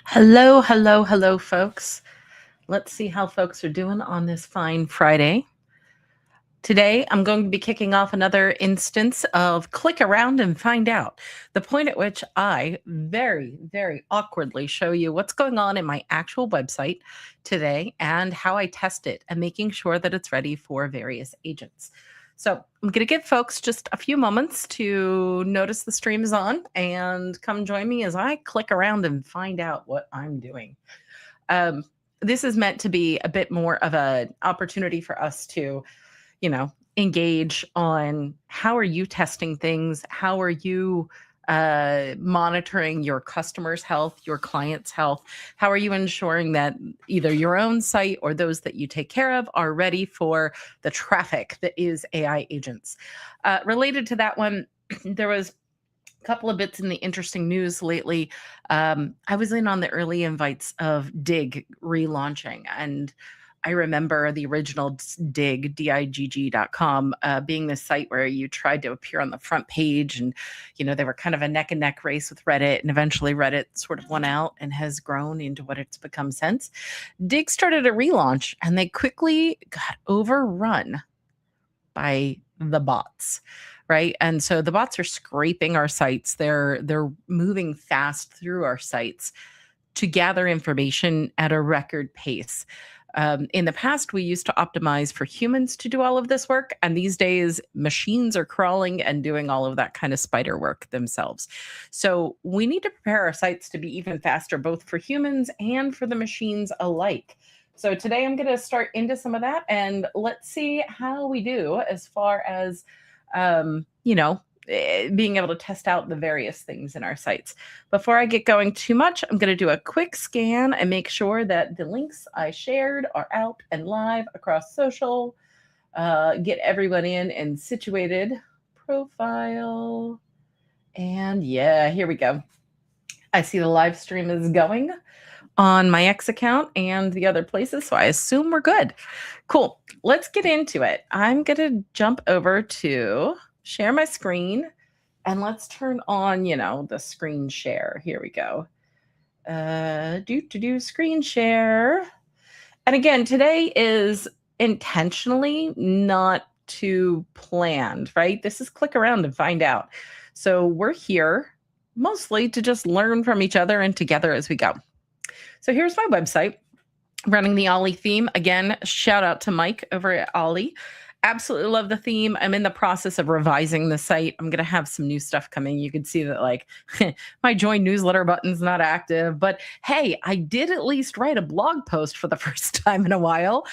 Hello, hello, hello, folks. Let's see how folks are doing on this fine Friday. Today, I'm going to be kicking off another instance of click around and find out, the point at which I very, very awkwardly show you what's going on in my actual website today and how I test it and making sure that it's ready for various agents. So I'm going to give folks just a few moments to notice the stream is on and come join me as I click around and find out what I'm doing. Um, this is meant to be a bit more of an opportunity for us to engage on how are you testing things? How are you monitoring your customers' health, your clients' health? How are you ensuring that either your own site or those that you take care of are ready for the traffic that is AI agents? Related to that one, there was a couple of bits in the interesting news lately. I was in on the early invites of Dig relaunching, and I remember the original Dig, digg.com, being this site where you tried to appear on the front page, and they were kind of a neck and neck race with Reddit, and eventually Reddit sort of won out and has grown into what it's become since. Dig started a relaunch, and they quickly got overrun by the bots, right? And so the bots are scraping our sites. They're moving fast through our sites to gather information at a record pace. In the past, we used to optimize for humans to do all of this work, and these days, machines are crawling and doing all of that kind of spider work themselves. So we need to prepare our sites to be even faster, both for humans and for the machines alike. So today I'm going to start into some of that, and let's see how we do as far as, being able to test out the various things in our sites. Before I get going too much, I'm going to do a quick scan and make sure that the links I shared are out and live across social. Get everyone in and situated. Profile. And yeah, here we go. I see the live stream is going on my X account and the other places, so I assume we're good. Cool. Let's get into it. I'm going to jump over to share my screen, and let's turn on, the screen share. Here we go. Screen share. And again, today is intentionally not too planned, right? This is click around and find out. So we're here mostly to just learn from each other and together as we go. So here's my website, running the Ollie theme. Again, shout out to Mike over at Ollie. Absolutely love the theme. I'm in the process of revising the site. I'm going to have some new stuff coming. You can see that my join newsletter button's not active, but hey, I did at least write a blog post for the first time in a while.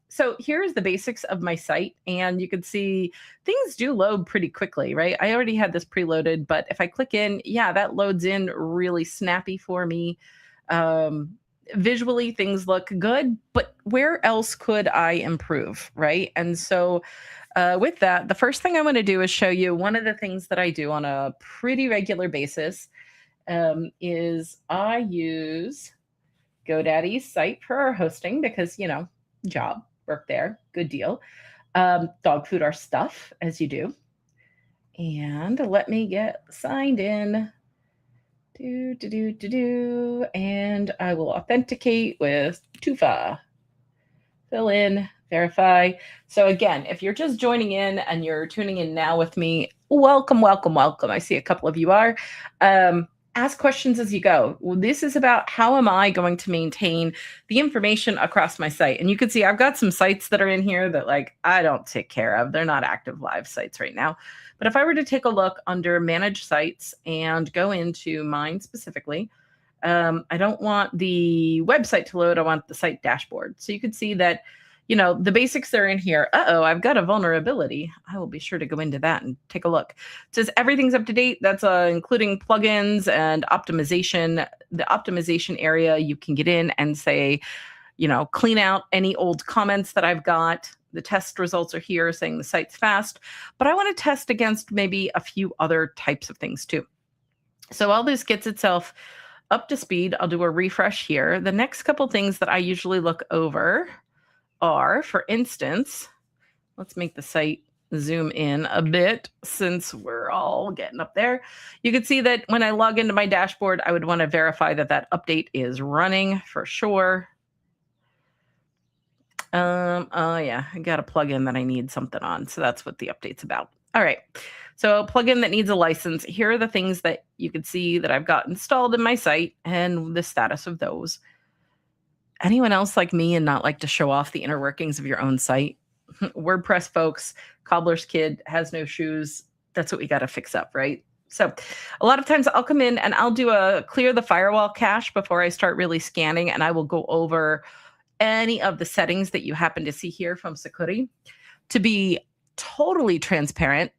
So here's the basics of my site, and you can see things do load pretty quickly, right? I already had this preloaded, but if I click in, yeah, that loads in really snappy for me. Visually, things look good, but where else could I improve, right? And so with that, the first thing I want to do is show you one of the things that I do on a pretty regular basis is I use GoDaddy's site for our hosting because, job, work there, good deal. Dog food our stuff, as you do. And let me get signed in. And I will authenticate with Tufa. Fill in, verify. So again, if you're just joining in and you're tuning in now with me, welcome, welcome, welcome. I see a couple of you are. Ask questions as you go. Well, this is about how am I going to maintain the information across my site? And you can see I've got some sites that are in here that I don't take care of. They're not active live sites right now. But if I were to take a look under manage sites and go into mine specifically, I don't want the website to load. I want the site dashboard. So you can see that, the basics are in here. I've got a vulnerability. I will be sure to go into that and take a look. It says everything's up to date. That's including plugins and optimization. The optimization area, you can get in and say, clean out any old comments that I've got. The test results are here saying the site's fast, but I want to test against maybe a few other types of things too. So all this gets itself up to speed. I'll do a refresh here. The next couple things that I usually look over are, for instance, let's make the site zoom in a bit since we're all getting up there. You can see that when I log into my dashboard, I would want to verify that that update is running for sure. Oh yeah, I got a plugin that I need something on. So that's what the update's about. All right. So a plugin that needs a license. Here are the things that you can see that I've got installed in my site and the status of those. Anyone else like me and not like to show off the inner workings of your own site? WordPress folks, cobbler's kid has no shoes. That's what we got to fix up, right? So a lot of times I'll come in and I'll do a clear the firewall cache before I start really scanning, and I will go over any of the settings that you happen to see here from Sucuri. To be totally transparent,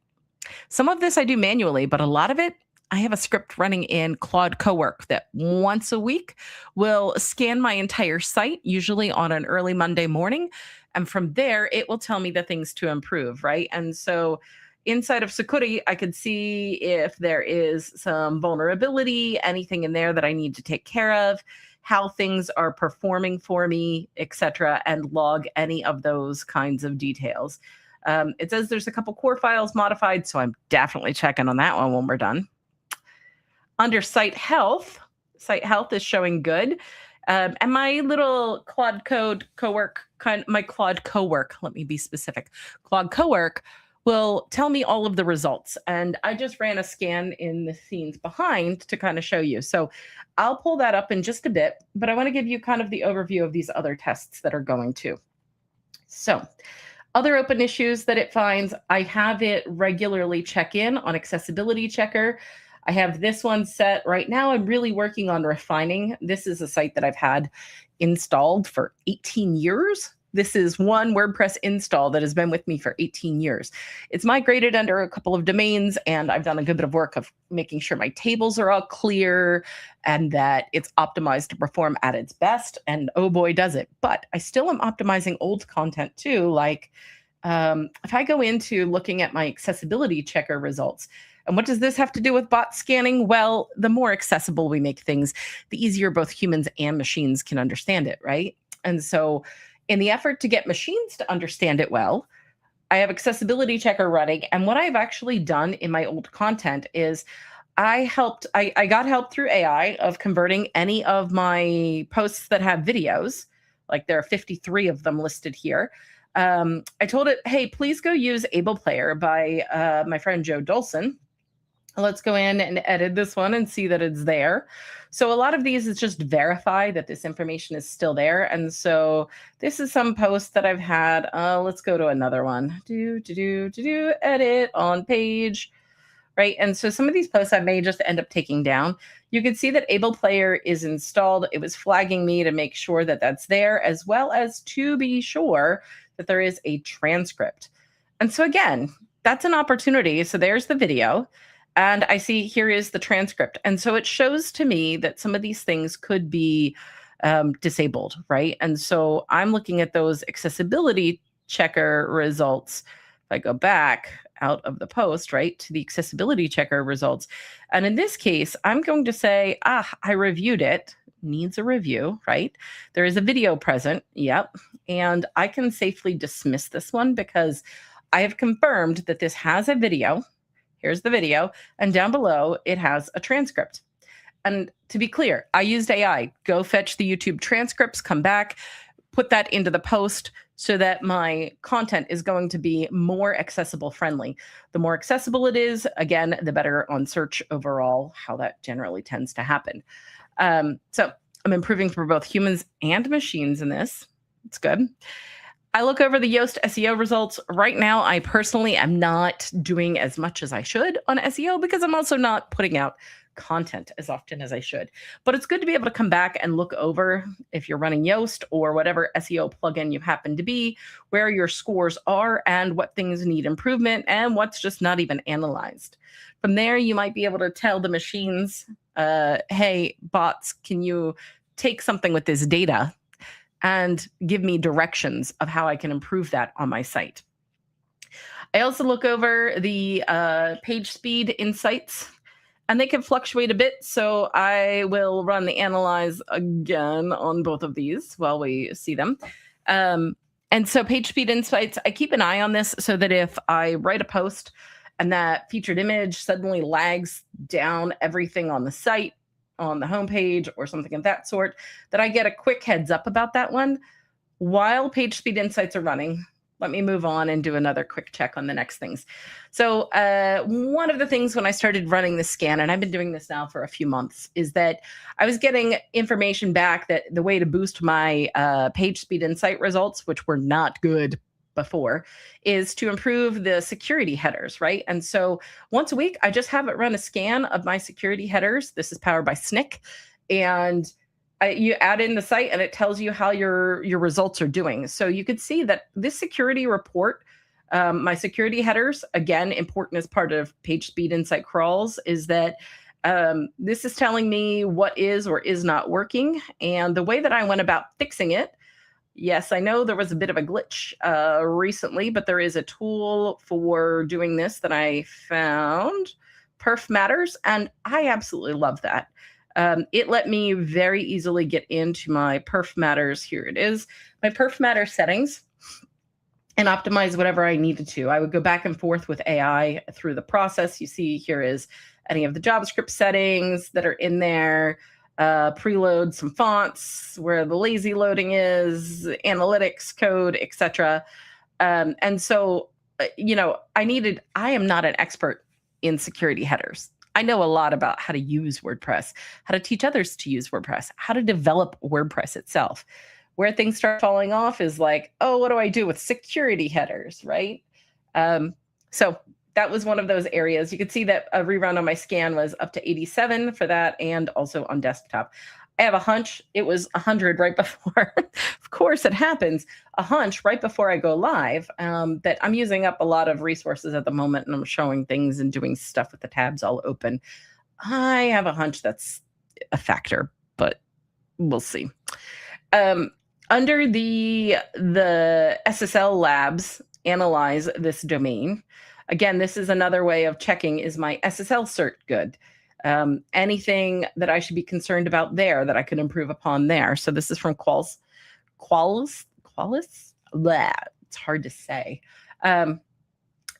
some of this I do manually, but a lot of it, I have a script running in Claude Cowork that once a week will scan my entire site, usually on an early Monday morning. And from there, it will tell me the things to improve, right? And so inside of Sucuri, I could see if there is some vulnerability, anything in there that I need to take care of, how things are performing for me, etc., and log any of those kinds of details. It says there's a couple core files modified, so I'm definitely checking on that one when we're done. Under site health is showing good. And my little Claude Cowork, my Claude Cowork, let me be specific. Claude Cowork will tell me all of the results. And I just ran a scan in the scenes behind to kind of show you. So I'll pull that up in just a bit, but I want to give you kind of the overview of these other tests that are going to. So other open issues that it finds, I have it regularly check in on Accessibility Checker. I have this one set right now. I'm really working on refining. This is a site that I've had installed for 18 years. This is one WordPress install that has been with me for 18 years. It's migrated under a couple of domains, and I've done a good bit of work of making sure my tables are all clear and that it's optimized to perform at its best. And oh boy, does it. But I still am optimizing old content too. Like if I go into looking at my accessibility checker results, and what does this have to do with bot scanning? Well, the more accessible we make things, the easier both humans and machines can understand it, right? And so in the effort to get machines to understand it well, I have Accessibility Checker running. And what I've actually done in my old content is I got help through AI of converting any of my posts that have videos, like there are 53 of them listed here. I told it, hey, please go use Able Player by my friend Joe Dolson. Let's go in and edit this one and see that it's there. So a lot of these is just verify that this information is still there. And so this is some posts that I've had. Let's go to another one. Edit on page, right? And so some of these posts I may just end up taking down. You can see that Able Player is installed. It was flagging me to make sure that that's there, as well as to be sure that there is a transcript. And so again, that's an opportunity. So there's the video. And I see here is the transcript. And so it shows to me that some of these things could be disabled, right? And so I'm looking at those accessibility checker results. If I go back out of the post, right, to the accessibility checker results. And in this case, I'm going to say, I reviewed it. Needs a review, right? There is a video present. Yep. And I can safely dismiss this one because I have confirmed that this has a video. Here's the video. And down below, it has a transcript. And to be clear, I used AI. Go fetch the YouTube transcripts, come back, put that into the post so that my content is going to be more accessible friendly. The more accessible it is, again, the better on search overall, how that generally tends to happen. So I'm improving for both humans and machines in this. It's good. I look over the Yoast SEO results. Right now, I personally am not doing as much as I should on SEO because I'm also not putting out content as often as I should. But it's good to be able to come back and look over, if you're running Yoast or whatever SEO plugin you happen to be, where your scores are and what things need improvement and what's just not even analyzed. From there, you might be able to tell the machines, hey, bots, can you take something with this data and give me directions of how I can improve that on my site. I also look over the page speed insights, and they can fluctuate a bit. So I will run the analyze again on both of these while we see them. And so page speed insights, I keep an eye on this so that if I write a post and that featured image suddenly lags down everything on the site, on the homepage, or something of that sort, that I get a quick heads up about that one while page speed insights are running. Let me move on and do another quick check on the next things. So one of the things when I started running the scan, and I've been doing this now for a few months, is that I was getting information back that the way to boost my page speed insight results, which were not good before, is to improve the security headers, right? And so once a week, I just have it run a scan of my security headers. This is powered by Snyk. And you add in the site and it tells you how your results are doing. So you could see that this security report, my security headers, again, important as part of page speed insight crawls, is that this is telling me what is or is not working. And the way that I went about fixing it, yes, I know there was a bit of a glitch recently, but there is a tool for doing this that I found, Perf Matters, and I absolutely love that. It let me very easily get into my Perf Matters. Here it is, my Perf Matters settings, and optimize whatever I needed to. I would go back and forth with AI through the process. You see here is any of the JavaScript settings that are in there, preload some fonts, where the lazy loading is, analytics code, etc. And so, I am not an expert in security headers. I know a lot about how to use WordPress, how to teach others to use WordPress, how to develop WordPress itself. Where things start falling off is like, oh, what do I do with security headers, right? So that was one of those areas. You could see that a rerun on my scan was up to 87 for that, and also on desktop. I have a hunch it was 100 right before. Of course, it happens. A hunch right before I go live, that I'm using up a lot of resources at the moment, and I'm showing things and doing stuff with the tabs all open. I have a hunch that's a factor, but we'll see. Under the SSL labs, analyze this domain. Again, this is another way of checking, is my SSL cert good? Anything that I should be concerned about there that I could improve upon there. So this is from Qualys. Blah, it's hard to say.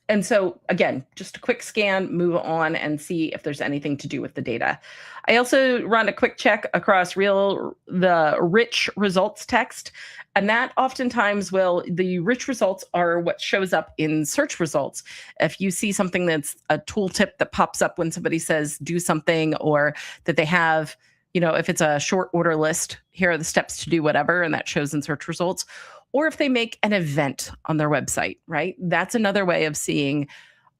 And so again, just a quick scan, move on and see if there's anything to do with the data. I also run a quick check across the rich results text. And that oftentimes the rich results are what shows up in search results. If you see something that's a tooltip that pops up when somebody says do something, or that they have, if it's a short order list, here are the steps to do whatever, and that shows in search results. Or if they make an event on their website, right? That's another way of seeing,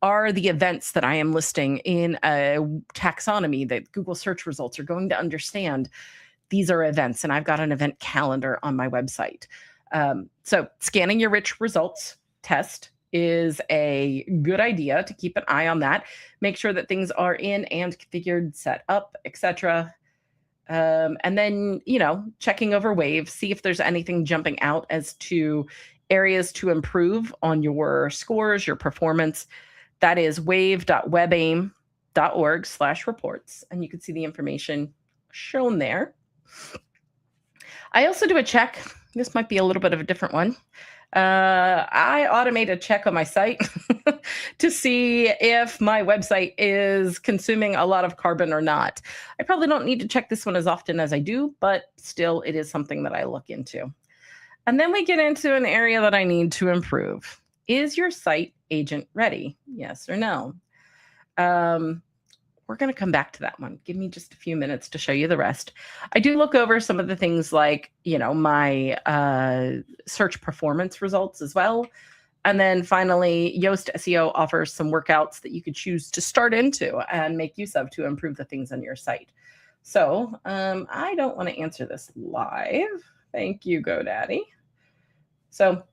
are the events that I am listing in a taxonomy that Google search results are going to understand? These are events, and I've got an event calendar on my website. So scanning your rich results test is a good idea to keep an eye on that. Make sure that things are in and configured, set up, etc. And then, checking over Wave, see if there's anything jumping out as to areas to improve on your scores, your performance. That is wave.webaim.org/reports. And you can see the information shown there. I also do a check. This might be a little bit of a different one. I automate a check on my site to see if my website is consuming a lot of carbon or not. I probably don't need to check this one as often as I do, but still it is something that I look into. And then we get into an area that I need to improve. Is your site agent ready? Yes or no? We're going to come back to that one. Give me just a few minutes to show you the rest. I do look over some of the things like, my search performance results as well. And then finally, Yoast SEO offers some workouts that you could choose to start into and make use of to improve the things on your site. So I don't want to answer this live. Thank you, GoDaddy. So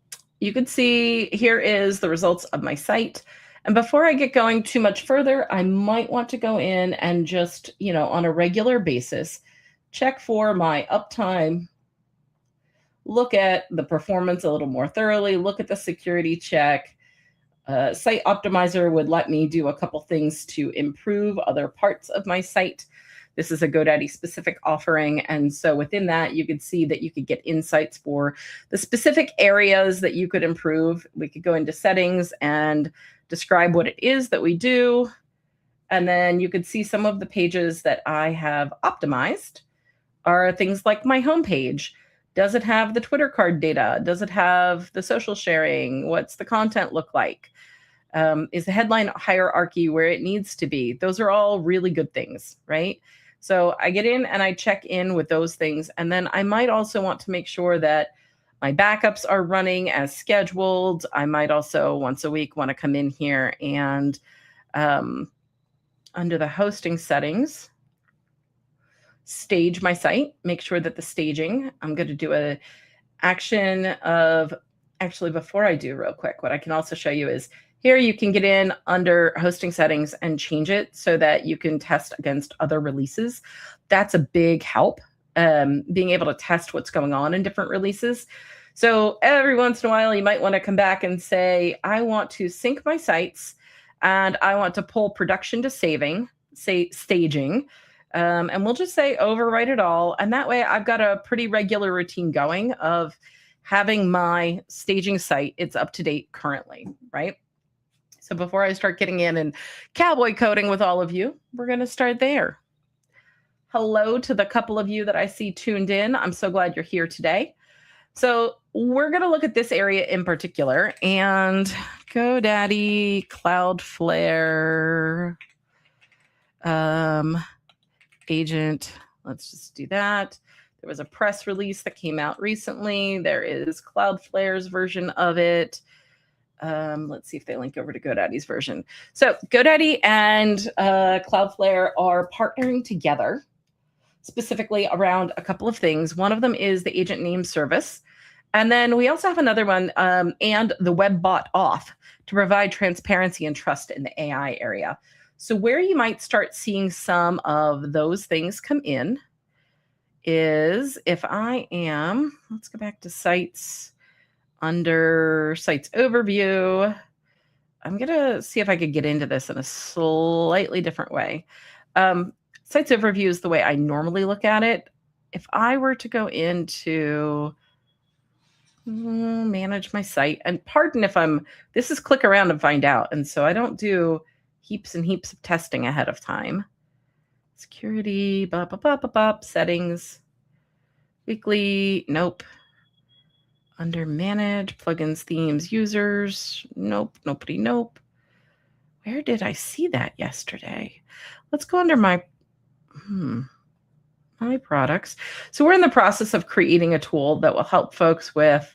you can see here is the results of my site. And before I get going too much further, I might want to go in and just, on a regular basis, check for my uptime, look at the performance a little more thoroughly, look at the security check. Site Optimizer would let me do a couple things to improve other parts of my site. This is a GoDaddy specific offering. And so within that, you could see that you could get insights for the specific areas that you could improve. We could go into settings and describe what it is that we do. And then you could see some of the pages that I have optimized are things like my homepage. Does it have the Twitter card data? Does it have the social sharing? What's the content look like? Is the headline hierarchy where it needs to be? Those are all really good things, right? So I get in and I check in with those things. And then I might also want to make sure that my backups are running as scheduled. I might also once a week want to come in here and under the hosting settings, stage my site, make sure that the staging, I'm going to do a action of, actually before I do real quick, what I can also show you is here you can get in under hosting settings and change it so that you can test against other releases. That's a big help, being able to test what's going on in different releases. So every once in a while, you might want to come back and say, I want to sync my sites and I want to pull production to staging. And we'll just say overwrite it all. And that way I've got a pretty regular routine going of having my staging site, it's up to date currently, right? So before I start getting in and cowboy coding with all of you, we're going to start there. Hello to the couple of you that I see tuned in. I'm so glad you're here today. So we're going to look at this area in particular and GoDaddy, Cloudflare, agent. Let's just do that. There was a press release that came out recently. There is Cloudflare's version of it. Let's see if they link over to GoDaddy's version. So GoDaddy and Cloudflare are partnering together specifically around a couple of things. One of them is the agent name service. And then we also have another one, and the web bot off, to provide transparency and trust in the AI area. So where you might start seeing some of those things come in is if I am, let's go back to sites. Under sites overview, I'm going to see if I could get into this in a slightly different way. Sites overview is the way I normally look at it. If I were to go into manage my site, and pardon if this is click around and find out. And so I don't do heaps and heaps of testing ahead of time. Security, settings, weekly, nope. Under manage, plugins, themes, users, nope, nobody, nope. Where did I see that yesterday? Let's go under my products. So we're in the process of creating a tool that will help folks with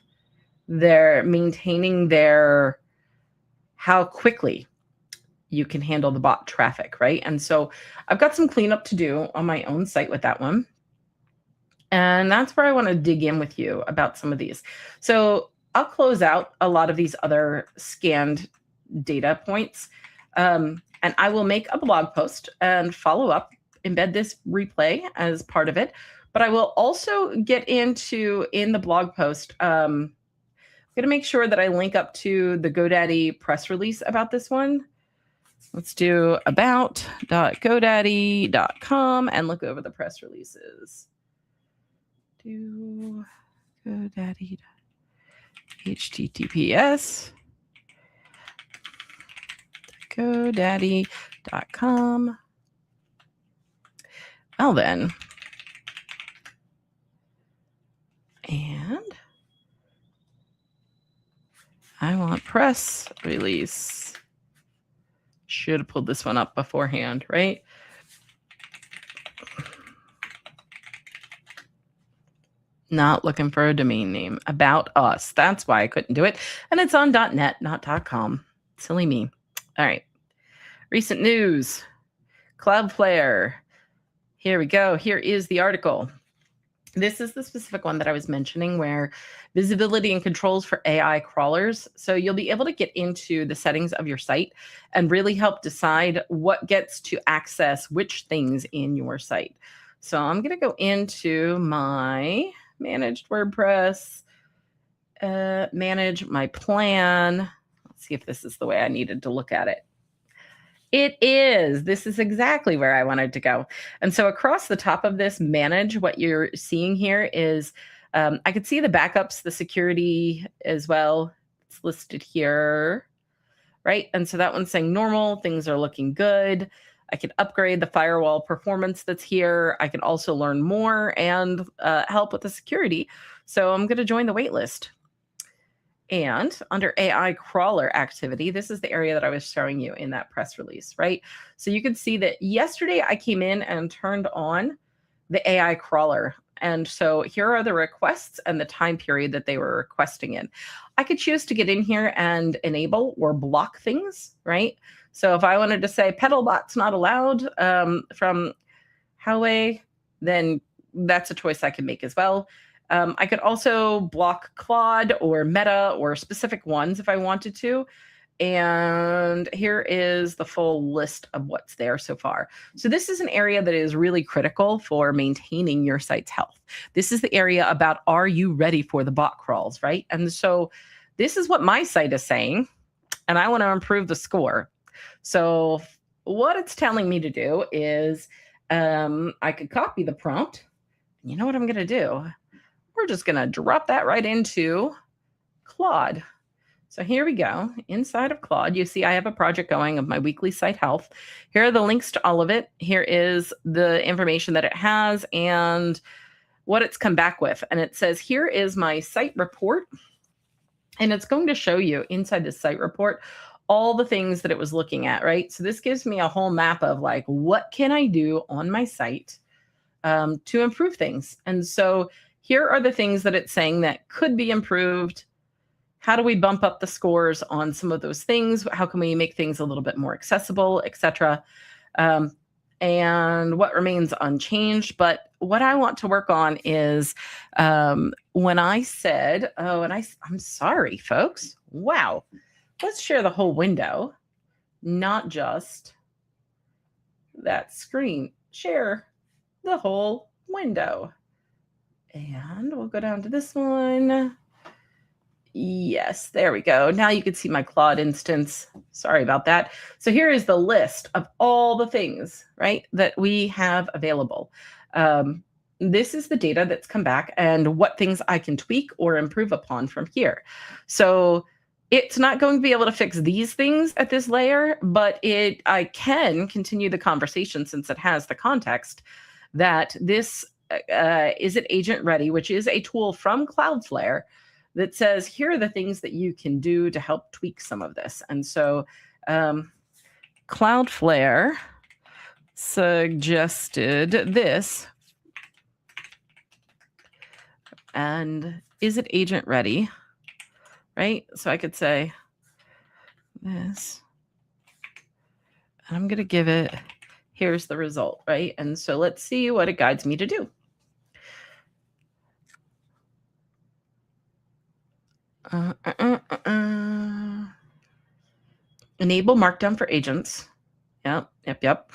maintaining how quickly you can handle the bot traffic, right? And so I've got some cleanup to do on my own site with that one. And that's where I want to dig in with you about some of these. So I'll close out a lot of these other scanned data points. And I will make a blog post and follow up, embed this replay as part of it. But I will also get into, in the blog post, I'm going to make sure that I link up to the GoDaddy press release about this one. Let's do about.godaddy.com and look over the press releases. Do GoDaddy HTTPS GoDaddy.com. Well then, and I want press release. Should have pulled this one up beforehand, right? Not looking for a domain name. About us. That's why I couldn't do it. And it's on .net, not .com. Silly me. All right. Recent news. Cloudflare. Here we go. Here is the article. This is the specific one that I was mentioning where visibility and controls for AI crawlers. So you'll be able to get into the settings of your site and really help decide what gets to access which things in your site. So I'm going to go into my managed WordPress, manage my plan. Let's see if this is the way I needed to look at it. It is. This is exactly where I wanted to go. And so across the top of this manage, what you're seeing here is I could see the backups, the security as well. It's listed here, right? And so that one's saying normal, things are looking good. I can upgrade the firewall performance that's here. I can also learn more and help with the security. So I'm going to join the wait list. And under AI crawler activity, this is the area that I was showing you in that press release, right? So you can see that yesterday I came in and turned on the AI crawler. And so here are the requests and the time period that they were requesting in. I could choose to get in here and enable or block things, right? So if I wanted to say pedalbot's not allowed from Huawei, then that's a choice I can make as well. I could also block Claude or Meta or specific ones if I wanted to. And here is the full list of what's there so far. So this is an area that is really critical for maintaining your site's health. This is the area about, are you ready for the bot crawls, right? And so this is what my site is saying, and I want to improve the score. So what it's telling me to do is I could copy the prompt. You know what I'm going to do? We're just going to drop that right into Claude. So here we go. Inside of Claude, you see I have a project going of my weekly site health. Here are the links to all of it. Here is the information that it has and what it's come back with. And it says, here is my site report. And it's going to show you inside the site report all the things that it was looking at, right? So this gives me a whole map of like, what can I do on my site to improve things? And so here are the things that it's saying that could be improved. How do we bump up the scores on some of those things? How can we make things a little bit more accessible, et cetera? And what remains unchanged. But what I want to work on is when I said, I'm sorry, folks. Wow. Let's share the whole window, not just that screen. Share the whole window. And we'll go down to this one. Yes, there we go. Now you can see my Claude instance. Sorry about that. So here is the list of all the things, right, that we have available. This is the data that's come back and what things I can tweak or improve upon from here. So it's not going to be able to fix these things at this layer, but I can continue the conversation since it has the context that this is it agent ready, which is a tool from Cloudflare that says, here are the things that you can do to help tweak some of this. And so Cloudflare suggested this. And is it agent ready? Right? So I could say this. And I'm going to give it, here's the result, right? And so let's see what it guides me to do. Enable Markdown for agents. Yep.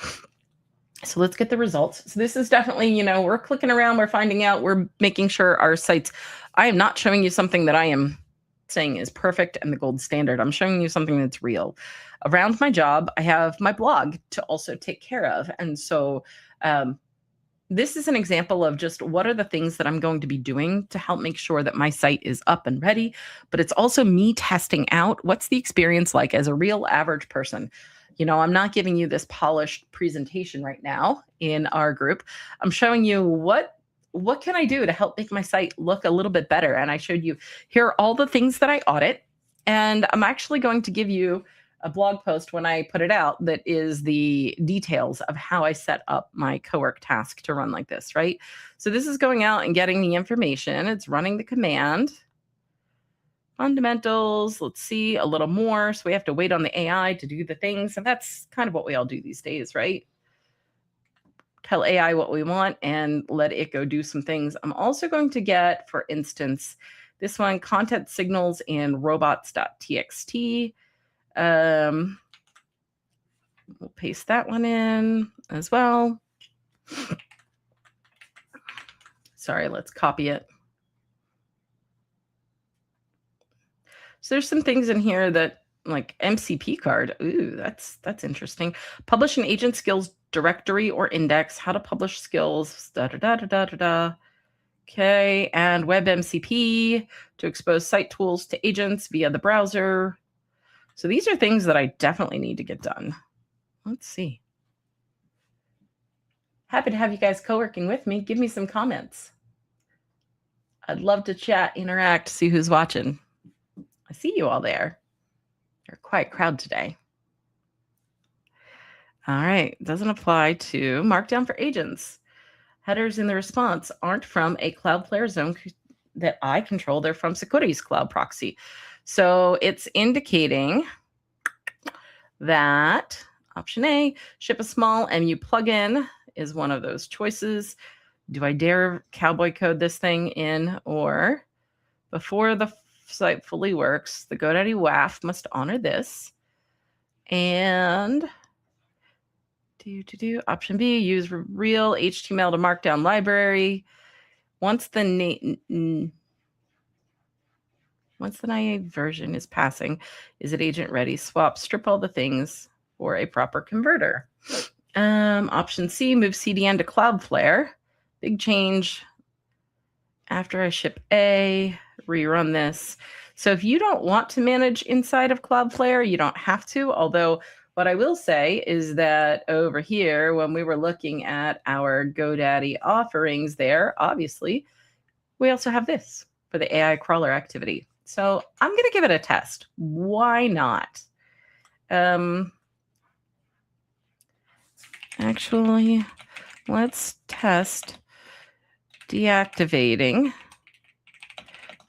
So let's get the results. So this is definitely, we're clicking around, we're finding out, we're making sure our sites, I am not showing you something that I am saying is perfect and the gold standard. I'm showing you something that's real. Around my job, I have my blog to also take care of. And so this is an example of just what are the things that I'm going to be doing to help make sure that my site is up and ready. But it's also me testing out what's the experience like as a real average person. I'm not giving you this polished presentation right now in our group. I'm showing you what can I do to help make my site look a little bit better. And I showed you here are all the things that I audit. And I'm actually going to give you a blog post when I put it out that is the details of how I set up my Cowork task to run like this, right? So this is going out and getting the information. It's running the command. Fundamentals, let's see a little more. So we have to wait on the AI to do the things. And that's kind of what we all do these days, right? Tell AI what we want and let it go do some things. I'm also going to get, for instance, this one, content signals in robots.txt. We'll paste that one in as well. Sorry, let's copy it. So there's some things in here that like MCP card. Ooh, that's interesting. Publish an agent skills directory or index. How to publish skills. Da da da da da da da. Okay, and web MCP to expose site tools to agents via the browser. So these are things that I definitely need to get done. Let's see. Happy to have you guys co-working with me. Give me some comments. I'd love to chat, interact, see who's watching. I see you all there. You're quite a crowd today. All right, doesn't apply to Markdown for agents. Headers in the response aren't from a Cloudflare zone that I control. They're from Sucuri's cloud proxy. So it's indicating that option A, ship a small MU plugin is one of those choices. Do I dare cowboy code this thing in, or before the site fully works, the GoDaddy WAF must honor this. And option B, use real HTML to Markdown library. Once the naive version is passing, is it agent ready? Swap, strip all the things for a proper converter. Option C, move CDN to Cloudflare. Big change after I ship A, rerun this. So if you don't want to manage inside of Cloudflare, you don't have to. Although what I will say is that over here, when we were looking at our GoDaddy offerings there, obviously, we also have this for the AI crawler activity. So I'm going to give it a test. Why not? Actually, let's test deactivating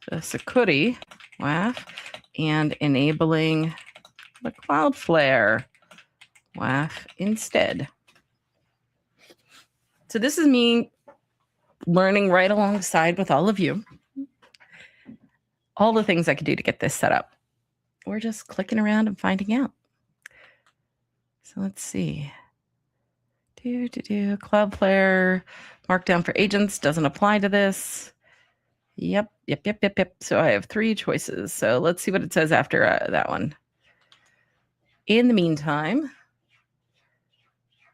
the Sucuri WAF and enabling the Cloudflare WAF instead. So this is me learning right alongside with all of you all the things I could do to get this set up. We're just clicking around and finding out. So let's see. Cloudflare Markdown for agents doesn't apply to this. Yep. So I have 3 choices. So let's see what it says after that one. In the meantime,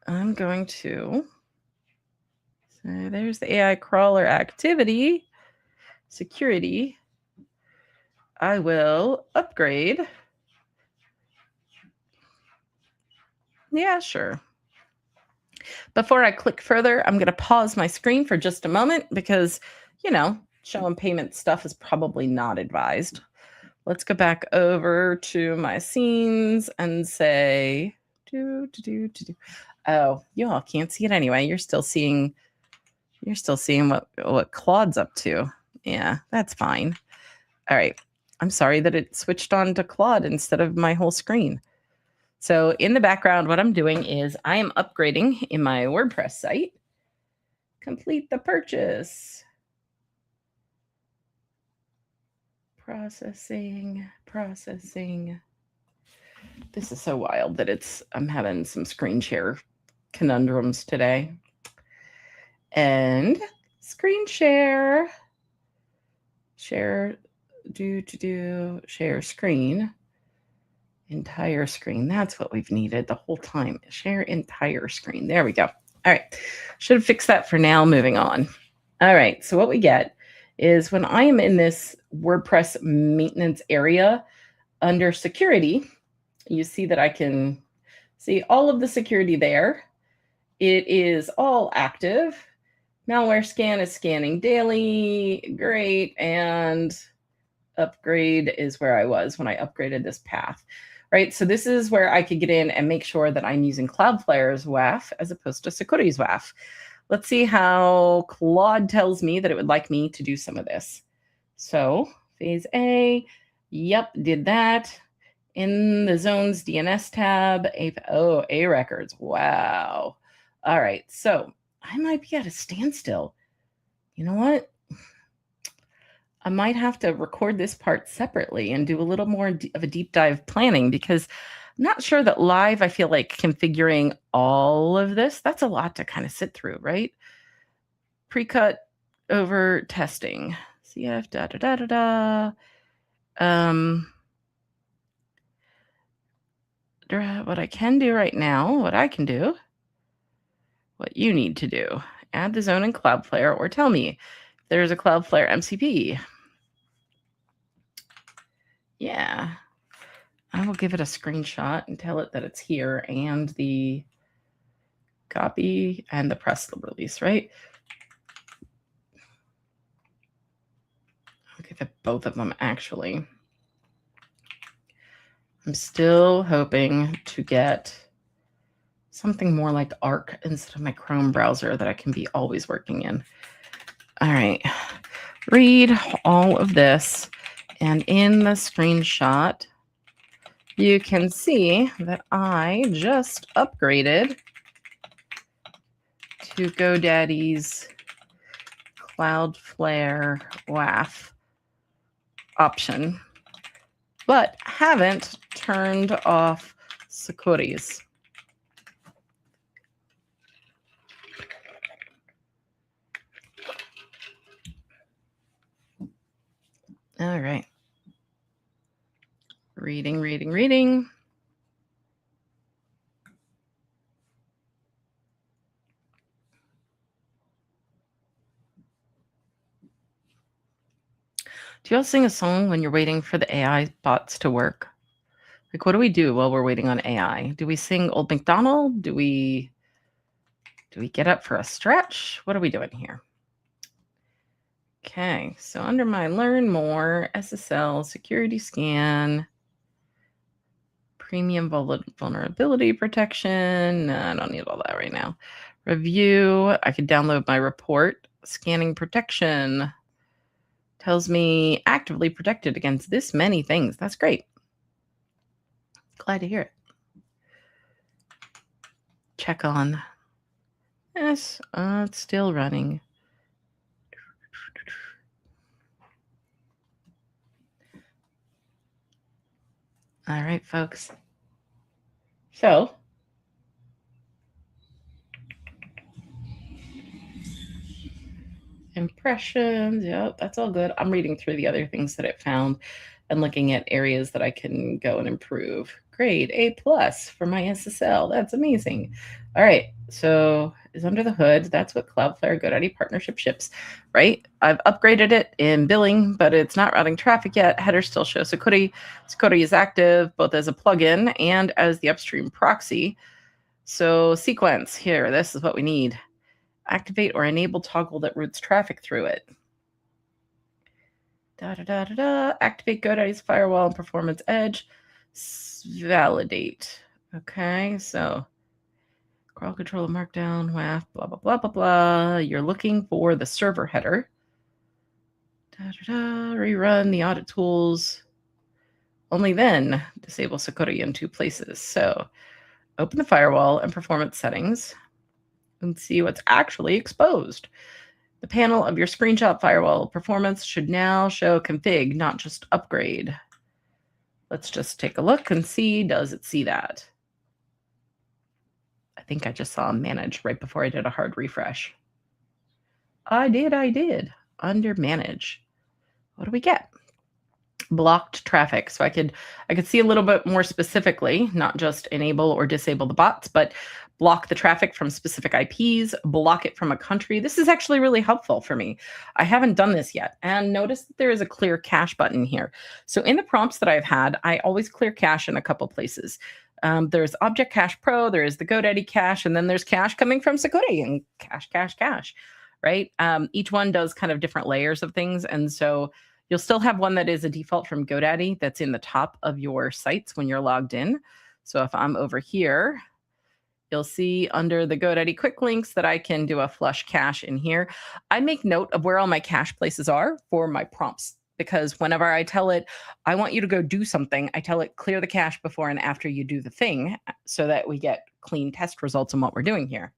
I'm going to, so there's the AI crawler activity, security. I will upgrade. Yeah, sure. Before I click further, I'm going to pause my screen for just a moment because, showing payment stuff is probably not advised. Let's go back over to my scenes and say, oh, you all can't see it anyway. You're still seeing what Claude's up to. Yeah, that's fine. All right. I'm sorry that it switched on to Claude instead of my whole screen. So in the background, what I'm doing is I am upgrading in my WordPress site. Complete the purchase. Processing. This is so wild that I'm having some screen share conundrums today. And screen share. Share screen. Entire screen. That's what we've needed the whole time. Share entire screen. There we go. All right. Should have fixed that for now. Moving on. All right. So what we get is when I am in this WordPress maintenance area under security, you see that I can see all of the security there. It is all active. Malware scan is scanning daily. Great. And upgrade is where I was when I upgraded this path. Right, so this is where I could get in and make sure that I'm using Cloudflare's WAF as opposed to Sucuri's WAF. Let's see how Claude tells me that it would like me to do some of this. So phase A, yep, did that. In the zones DNS tab, A records, wow. All right, so I might be at a standstill. You know what? I might have to record this part separately and do a little more of a deep dive planning because I'm not sure that live, I feel like configuring all of this, that's a lot to kind of sit through, right? Pre-cut over testing, CF, what I can do right now, what I can do, what you need to do, add the zone in Cloudflare or tell me there's a Cloudflare MCP. Yeah, I will give it a screenshot and tell it that it's here and the copy and the press release, right? I'll give it both of them, actually. I'm still hoping to get something more like Arc instead of my Chrome browser that I can be always working in. All right, read all of this. And in the screenshot, you can see that I just upgraded to GoDaddy's Cloudflare WAF option, but haven't turned off Sucuri's. All right. Reading. Do you all sing a song when you're waiting for the AI bots to work? Like, what do we do while we're waiting on AI? Do we sing Old MacDonald? Do we get up for a stretch? What are we doing here? Okay, so under my Learn More, SSL, Security Scan, Premium Vulnerability Protection. No, I don't need all that right now. Review. I could download my report. Scanning Protection. Tells me actively protected against this many things. That's great. Glad to hear it. Check on. Yes, it's still running. All right, folks. So, impressions. Yep, that's all good. I'm reading through the other things that it found and looking at areas that I can go and improve. Grade A+ for my SSL. That's amazing. All right, so is under the hood. That's what Cloudflare GoDaddy partnership ships, right? I've upgraded it in billing, but it's not routing traffic yet. Header still shows Sucuri. Sucuri is active both as a plugin and as the upstream proxy. So sequence here, this is what we need. Activate or enable toggle that routes traffic through it. Activate GoDaddy's firewall and performance edge. Validate. Okay, so crawl control markdown, WAF, blah, blah, blah, blah, blah. You're looking for the server header. Rerun the audit tools. Only then disable Sucuri in 2 places. So open the firewall and performance settings and see what's actually exposed. The panel of your screenshot firewall performance should now show config, not just upgrade. Let's just take a look and see, does it see that? I think I just saw manage right before I did a hard refresh. I did. Under manage. What do we get? Blocked traffic. So I could see a little bit more specifically, not just enable or disable the bots, but block the traffic from specific IPs, block it from a country. This is actually really helpful for me. I haven't done this yet. And notice that there is a clear cache button here. So in the prompts that I've had, I always clear cache in a couple places. There's Object Cache Pro, there is the GoDaddy cache, and then there's cache coming from Sucuri and cache, right? Each one does kind of different layers of things. And so you'll still have one that is a default from GoDaddy that's in the top of your sites when you're logged in. So if I'm over here, you'll see under the GoDaddy quick links that I can do a flush cache in here. I make note of where all my cache places are for my prompts, because whenever I tell it, I want you to go do something, I tell it clear the cache before and after you do the thing so that we get clean test results on what we're doing here.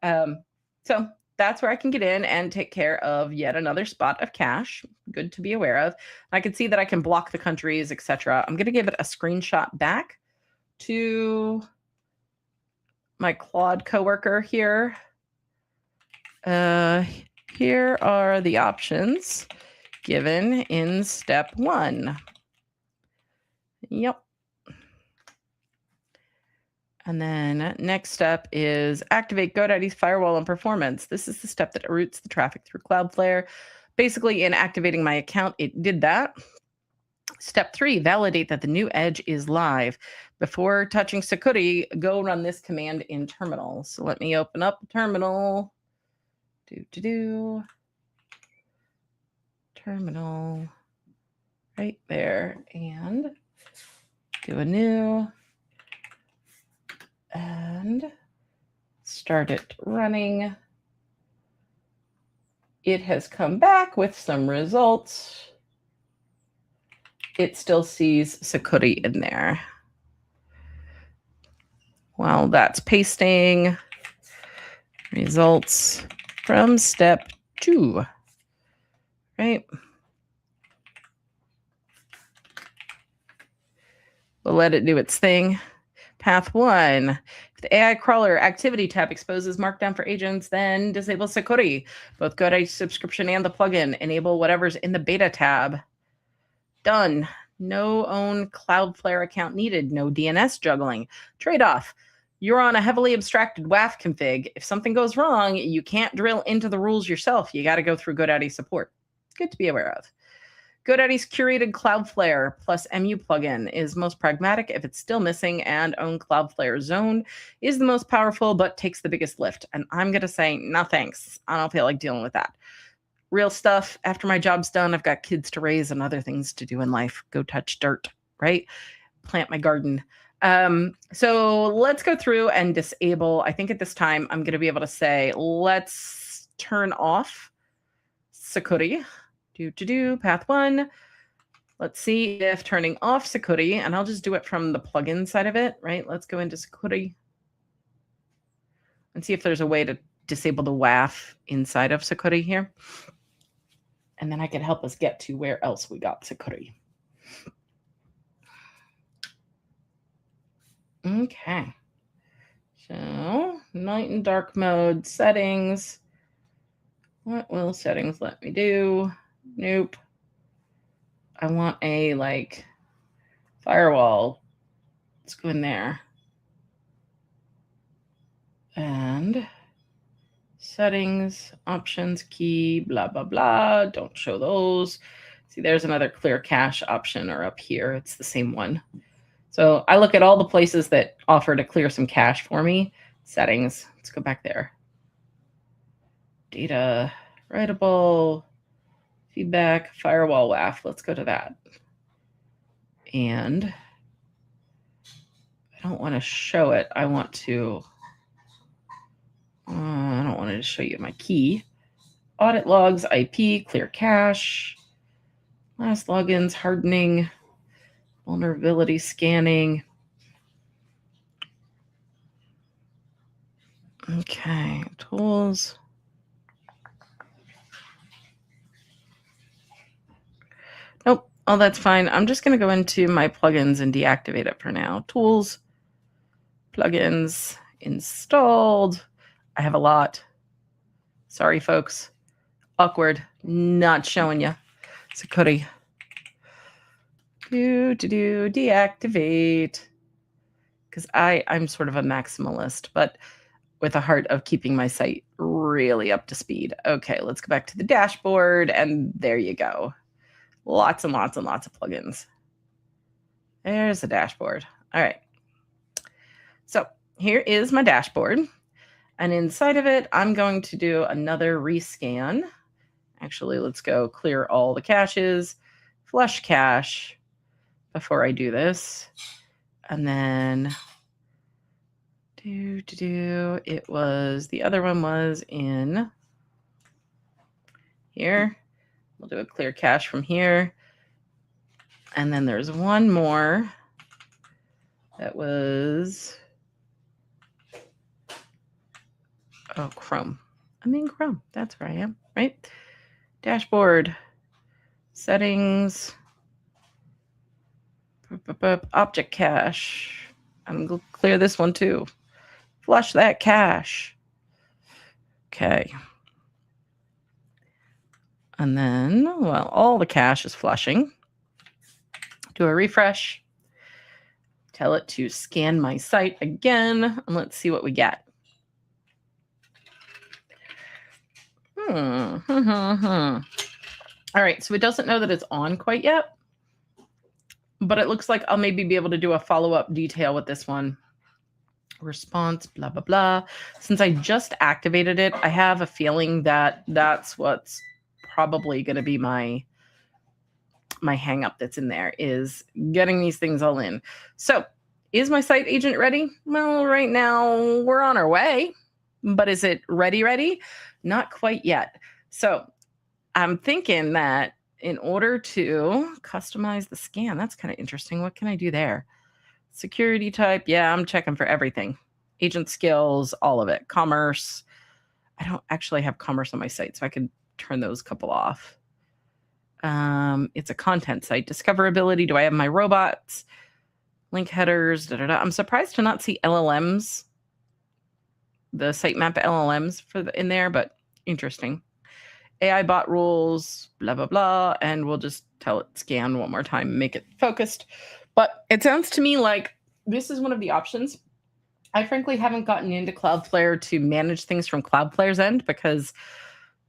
So that's where I can get in and take care of yet another spot of cache. Good to be aware of. I can see that I can block the countries, etc. I'm going to give it a screenshot back to my Claude Coworker here. Here are the options given in step 1. Yep. And then next step is activate GoDaddy's firewall and performance. This is the step that routes the traffic through Cloudflare. Basically, in activating my account, it did that. Step 3, validate that the new edge is live. Before touching Sucuri, go run this command in terminal. So let me open up terminal. Terminal right there, and do a new and start it running. It has come back with some results. It still sees Sucuri in there. While that's pasting, results from step 2, right? We'll let it do its thing. Path 1, if the AI crawler activity tab exposes markdown for agents, then disable Sucuri, both GoDaddy subscription and the plugin. Enable whatever's in the beta tab. Done. No own Cloudflare account needed. No DNS juggling. Trade-off. You're on a heavily abstracted WAF config. If something goes wrong, you can't drill into the rules yourself. You got to go through GoDaddy support. Good to be aware of. GoDaddy's curated Cloudflare plus MU plugin is most pragmatic if it's still missing, and own Cloudflare Zone is the most powerful but takes the biggest lift. And I'm going to say, no thanks. I don't feel like dealing with that. Real stuff. After my job's done, I've got kids to raise and other things to do in life. Go touch dirt, right? Plant my garden. So let's go through and disable. I think at this time, I'm going to be able to say, let's turn off Sucuri. Path 1. Let's see if turning off Sucuri, and I'll just do it from the plugin side of it, right? Let's go into Sucuri and see if there's a way to disable the WAF inside of Sucuri here. And then I can help us get to where else we got Sucuri. Okay. So night and dark mode settings. What will settings let me do? Nope. I want a firewall. Let's go in there. And settings, options, key, blah, blah, blah. Don't show those. See, there's another clear cache option, or up here. It's the same one. So I look at all the places that offer to clear some cache for me. Settings. Let's go back there. Data, writable, feedback, firewall WAF. Let's go to that. And I don't want to show it. I want to, I don't want to show you my key. Audit logs, IP, clear cache, last logins, hardening, vulnerability scanning. Okay, tools. Nope. Oh, that's fine. I'm just going to go into my plugins and deactivate it for now. Tools, plugins, installed. I have a lot. Sorry, folks. Awkward. Not showing you. Sucuri. Deactivate. Because I'm sort of a maximalist, but with a heart of keeping my site really up to speed. Okay, let's go back to the dashboard, and there you go. Lots and lots and lots of plugins. There's the dashboard. All right. So here is my dashboard. And inside of it, I'm going to do another rescan. Actually, let's go clear all the caches, flush cache before I do this. And then it was, the other one was in here. We'll do a clear cache from here. And then there's one more that was, oh, Chrome. I'm in Chrome. That's where I am, right? Dashboard, settings, object cache. I'm going to clear this one too. Flush that cache. Okay. And then, well, all the cache is flushing. Do a refresh. tell it to scan my site again, and let's see what we get. All right, so it doesn't know that it's on quite yet, but it looks like I'll maybe be able to do a follow-up detail with this one. Response, blah, blah, blah. Since I just activated it, I have a feeling that that's what's probably going to be my hang up that's in there, is getting these things all in. So is my site agent ready? Well, right now we're on our way, but is it ready? Not quite yet. So I'm thinking that in order to customize the scan, that's kind of interesting. What can I do there? Security type. Yeah, I'm checking for everything. Agent skills, all of it. Commerce. I don't actually have commerce on my site, so I could turn those couple off. It's a content site. Discoverability. Do I have my robots? Link headers. I'm surprised to not see LLMs, the sitemap LLMs in there, but interesting. AI bot rules, blah, blah, blah. And we'll just tell it scan one more time, make it focused. But it sounds to me like this is one of the options. I frankly haven't gotten into Cloudflare to manage things from Cloudflare's end because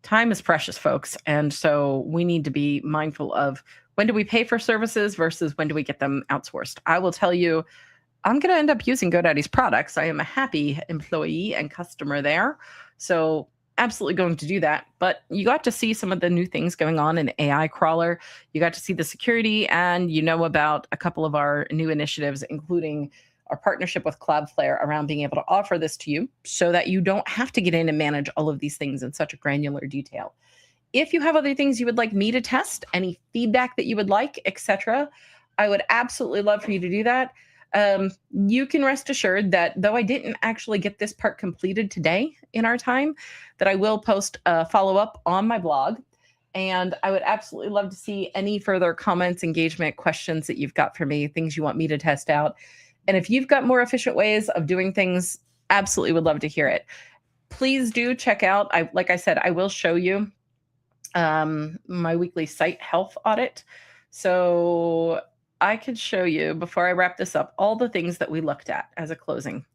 time is precious, folks. And so we need to be mindful of when do we pay for services versus when do we get them outsourced. I will tell you, I'm going to end up using GoDaddy's products. I am a happy employee and customer there. So absolutely going to do that. But you got to see some of the new things going on in AI Crawler. You got to see the security, and you know about a couple of our new initiatives, including our partnership with Cloudflare around being able to offer this to you so that you don't have to get in and manage all of these things in such a granular detail. If you have other things you would like me to test, any feedback that you would like, etc., I would absolutely love for you to do that. You can rest assured that though I didn't actually get this part completed today in our time, that I will post a follow-up on my blog. And I would absolutely love to see any further comments, engagement, questions that you've got for me, things you want me to test out. And if you've got more efficient ways of doing things, absolutely would love to hear it. Please do check out, like I said, I will show you my weekly site health audit. So I could show you, before I wrap this up, all the things that we looked at as a closing.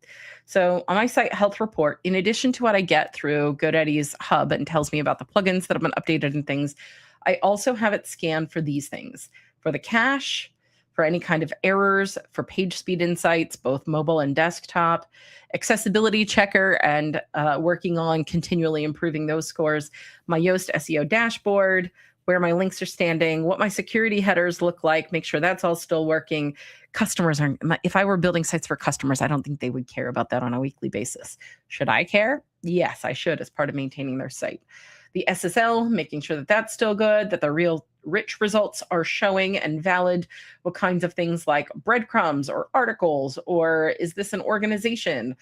So on my site health report, in addition to what I get through GoDaddy's hub and tells me about the plugins that have been updated and things, I also have it scanned for these things, for the cache, for any kind of errors, for page speed insights, both mobile and desktop, accessibility checker, and working on continually improving those scores, my Yoast SEO dashboard, where my links are standing, what my security headers look like, make sure that's all still working. Customers aren't, if I were building sites for customers, I don't think they would care about that on a weekly basis. Should I care? Yes, I should, as part of maintaining their site. The SSL, making sure that that's still good, that the real rich results are showing and valid. What kinds of things like breadcrumbs or articles, or is this an organization?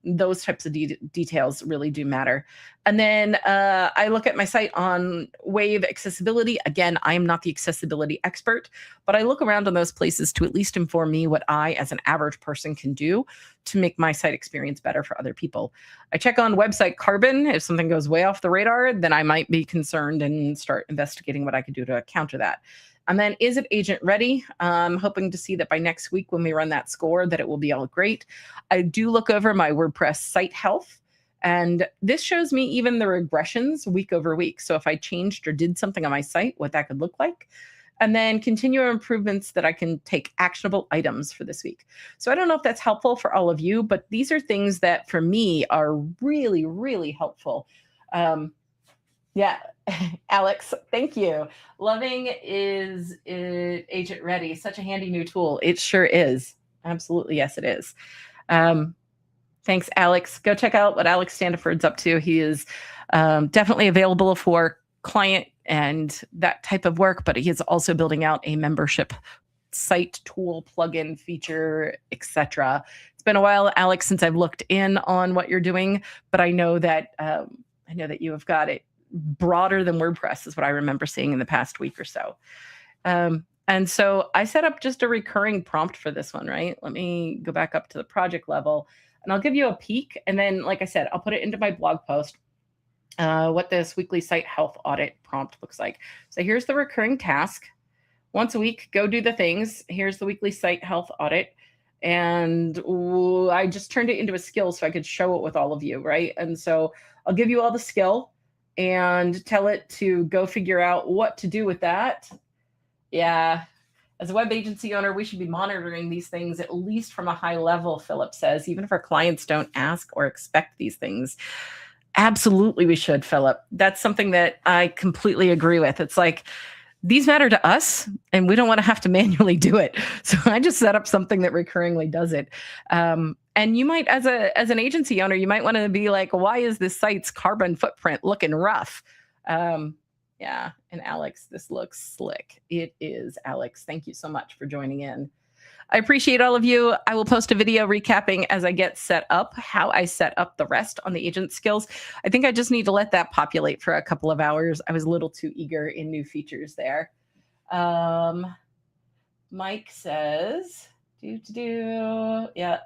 Those types of details really do matter. And then I look at my site on Wave accessibility. Again, I am not the accessibility expert, but I look around on those places to at least inform me what I, as an average person, can do to make my site experience better for other people. I check on website carbon. If something goes way off the radar, then I might be concerned and start investigating what I could do to counter that. And then, is it agent ready? I'm hoping to see that by next week when we run that score, that it will be all great. I do look over my WordPress site health, and this shows me even the regressions week over week. So if I changed or did something on my site, what that could look like. And then continual improvements that I can take actionable items for this week. So I don't know if that's helpful for all of you, but these are things that for me are really, really helpful. Yeah, Alex, thank you. Loving is agent ready. Such a handy new tool. It sure is. Absolutely. Yes, it is. Thanks, Alex. Go check out what Alex Standiford's up to. He is definitely available for client and that type of work, but he is also building out a membership site tool, plugin feature, etc. It's been a while, Alex, since I've looked in on what you're doing, but I know that you have got it broader than WordPress is what I remember seeing in the past week or so. And so I set up just a recurring prompt for this one, right? Let me go back up to the project level and I'll give you a peek. And then, like I said, I'll put it into my blog post, what this weekly site health audit prompt looks like. So here's the recurring task. Once a week, go do the things. Here's the weekly site health audit. And I just turned it into a skill so I could show it with all of you, right? And so I'll give you all the skill and tell it to go figure out what to do with that. Yeah. As a web agency owner, we should be monitoring these things at least from a high level, Philip says, even if our clients don't ask or expect these things. Absolutely, we should, Philip. That's something that I completely agree with. It's like, these matter to us, and we don't want to have to manually do it. So I just set up something that recurringly does it. And you might, as an agency owner, you might want to be like, why is this site's carbon footprint looking rough? Yeah, and Alex, this looks slick. It is, Alex. Thank you so much for joining in. I appreciate all of you. I will post a video recapping as I get set up, how I set up the rest on the agent skills. I think I just need to let that populate for a couple of hours. I was a little too eager in new features there. Mike says, yeah.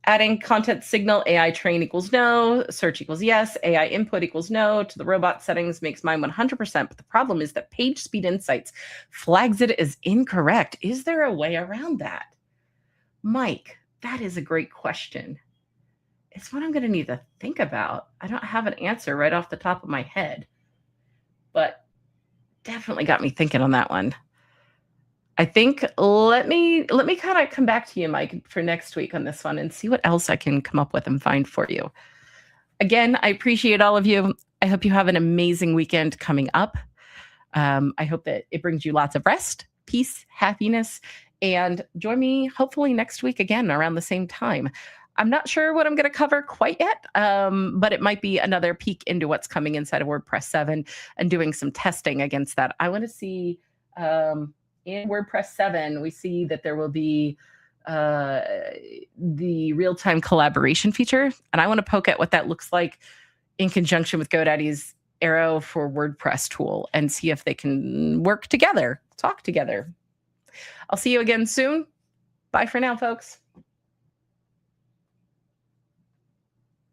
Adding content signal, AI train equals no, search equals yes, AI input equals no, to the robot settings makes mine 100%, but the problem is that Page Speed Insights flags it as incorrect. Is there a way around that? Mike, that is a great question. It's what I'm going to need to think about. I don't have an answer right off the top of my head, but definitely got me thinking on that one. I think let me kind of come back to you, Mike, for next week on this one and see what else I can come up with and find for you. Again, I appreciate all of you. I hope you have an amazing weekend coming up. I hope that it brings you lots of rest, peace, happiness, and join me hopefully next week again around the same time. I'm not sure what I'm going to cover quite yet, but it might be another peek into what's coming inside of WordPress 7 and doing some testing against that. I want to see... in WordPress 7, we see that there will be the real-time collaboration feature, and I want to poke at what that looks like in conjunction with GoDaddy's Arrow for WordPress tool and see if they can work together, talk together. I'll see you again soon. Bye for now, folks.